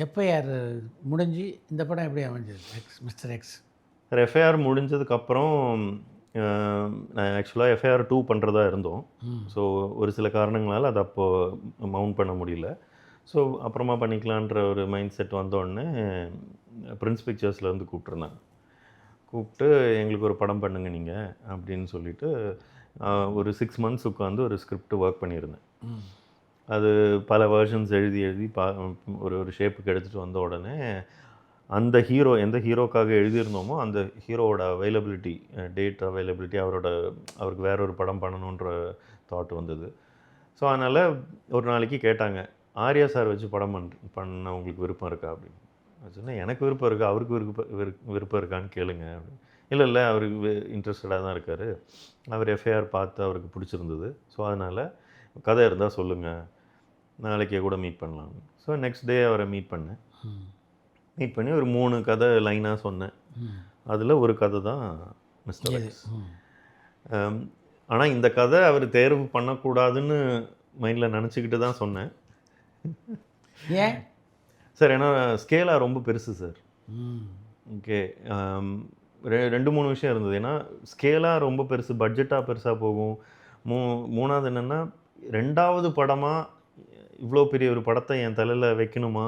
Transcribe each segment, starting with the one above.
FIR முடிஞ்சு இந்த படம் எப்படி அமைஞ்சது? Mister X. சார் எஃப்ஐஆர் முடிஞ்சதுக்கப்புறம் நான் ஆக்சுவலாக எஃப்ஐஆர் 2 பண்ணுறதா இருந்தோம். ஸோ ஒரு சில காரணங்களால் அதை அப்போது மவுண்ட் பண்ண முடியல. ஸோ அப்புறமா பண்ணிக்கலான்ற ஒரு மைண்ட் செட் வந்தோடனே பிரின்ஸ் பிக்சர்ஸில் வந்து கூப்பிட்ருந்தாங்க. கூப்பிட்டு எங்களுக்கு ஒரு படம் பண்ணுங்க நீங்கள் அப்படின்னு சொல்லிட்டு ஒரு 6 மந்த்ஸ் உட்காந்து ஒரு ஸ்கிரிப்ட் ஒர்க் பண்ணியிருந்தேன். அது பல வேர்ஷன்ஸ் எழுதி எழுதி ஒரு ஷேப்புக்கு எடுத்துகிட்டு வந்த உடனே அந்த ஹீரோ எந்த ஹீரோக்காக எழுதியிருந்தோமோ அந்த ஹீரோவோட அவைலபிலிட்டி, டேட் அவைலபிலிட்டி, அவருக்கு வேற ஒரு படம் பண்ணணுன்ற தாட் வந்தது. ஸோ அதனால் ஒரு நாளைக்கு கேட்டாங்க, ஆர்யா சார் வச்சு படம் பண்ண உங்களுக்கு விருப்பம் இருக்கா அப்படின்னு. நான் சொன்னேன், எனக்கு விருப்பம் இருக்கா, அவருக்கு விருப்பம் இருக்கான்னு கேளுங்க அப்படின்னு. இல்லை அவருக்கு இன்ட்ரெஸ்டடாக தான் இருக்கார், அவர் எஃப்ஐஆர் பார்த்து அவருக்கு பிடிச்சிருந்தது, ஸோ அதனால் கதை இருந்தால் சொல்லுங்கள், நாளைக்கே கூட மீட் பண்ணலாம். ஸோ நெக்ஸ்ட் டே அவரை மீட் பண்ணி ஒரு 3 கதை லைனாக சொன்னேன். அதில் ஒரு கதை தான் மிஸ்டர் எக்ஸ். ஆனால் இந்த கதை அவர் தேர்வு பண்ணக்கூடாதுன்னு மைண்டில் நினச்சிக்கிட்டு தான் சொன்னேன். ஏன் சார்? ஏன்னா ஸ்கேலாக ரொம்ப பெருசு சார். ஓகே, 2-3 விஷயம் இருந்தது. ஏன்னா ஸ்கேலாக ரொம்ப பெருசு, பட்ஜெட்டாக பெருசாக போகும். மூணாவது என்னென்னா, 2வது படமாக இவ்வளோ பெரிய ஒரு படத்தை என் தலையில் வைக்கணுமா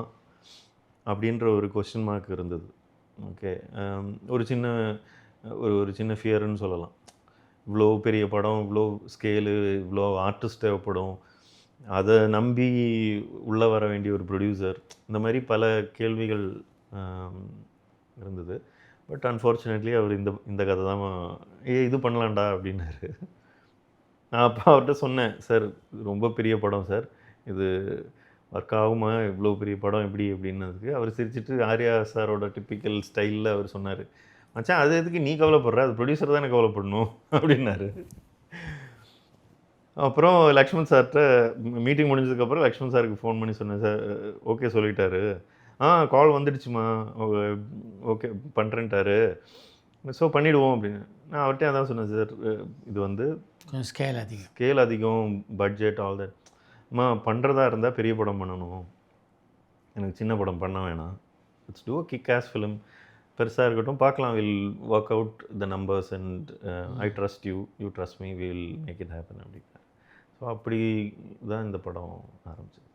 அப்படின்ற ஒரு கொஸ்டின் மார்க் இருந்தது. ஓகே, ஒரு சின்ன ஃபியர்னு சொல்லலாம். இவ்வளோ பெரிய படம், இவ்வளோ ஸ்கேலு, இவ்வளோ ஆர்டிஸ்ட் தேவைப்படும், அதை நம்பி உள்ளே வர வேண்டிய ஒரு ப்ரொடியூசர், இந்த மாதிரி பல கேள்விகள் இருந்தது. பட் அன்ஃபார்ச்சுனேட்லி அவர் இந்த கதை தான் இது பண்ணலாம்டா அப்படின்னாரு. நான் அப்போ அவர்கிட்ட சொன்னேன், சார் ரொம்ப பெரிய படம் சார், இது ஒர்க் ஆகுமா, இவ்வளோ பெரிய படம் எப்படி அப்படின்னதுக்கு அவர் சிரிச்சிட்டு ஆர்யா சாரோட டிப்பிக்கல் ஸ்டைலில் அவர் சொன்னார், மச்சான் அது எதுக்கு நீ கவலைப்படுற, அது ப்ரொடியூசர் தானே கவலைப்படணும் அப்படின்னாரு. அப்புறம் லக்ஷ்மண் சார்கிட்ட மீட்டிங் முடிஞ்சதுக்கப்புறம் லக்ஷ்மண் சாருக்கு ஃபோன் பண்ணி சொன்னேன், சார் ஓகே சொல்லிட்டாரு, கால் வந்துடுச்சுமா, ஓகே பண்ணுறேன்ட்டாரு, ஸோ பண்ணிவிடுவோம் அப்படின்னு. நான் அவர்கிட்ட அதான் சொன்னேன், சார் இது வந்து கொஞ்சம் ஸ்கேல் அதிகம், பட்ஜெட் ஆல் தட், பண்ணுறதா இருந்தால் பெரிய படம் பண்ணணும், எனக்கு சின்ன படம் பண்ண வேணாம், it's do a kick ass film, பெருசாக இருக்கட்டும் பார்க்கலாம், will work out the numbers and I trust you trust me, will make it happen அப்படின்னா. ஸோ அப்படி தான் இந்த படம் ஆரம்பிச்சது.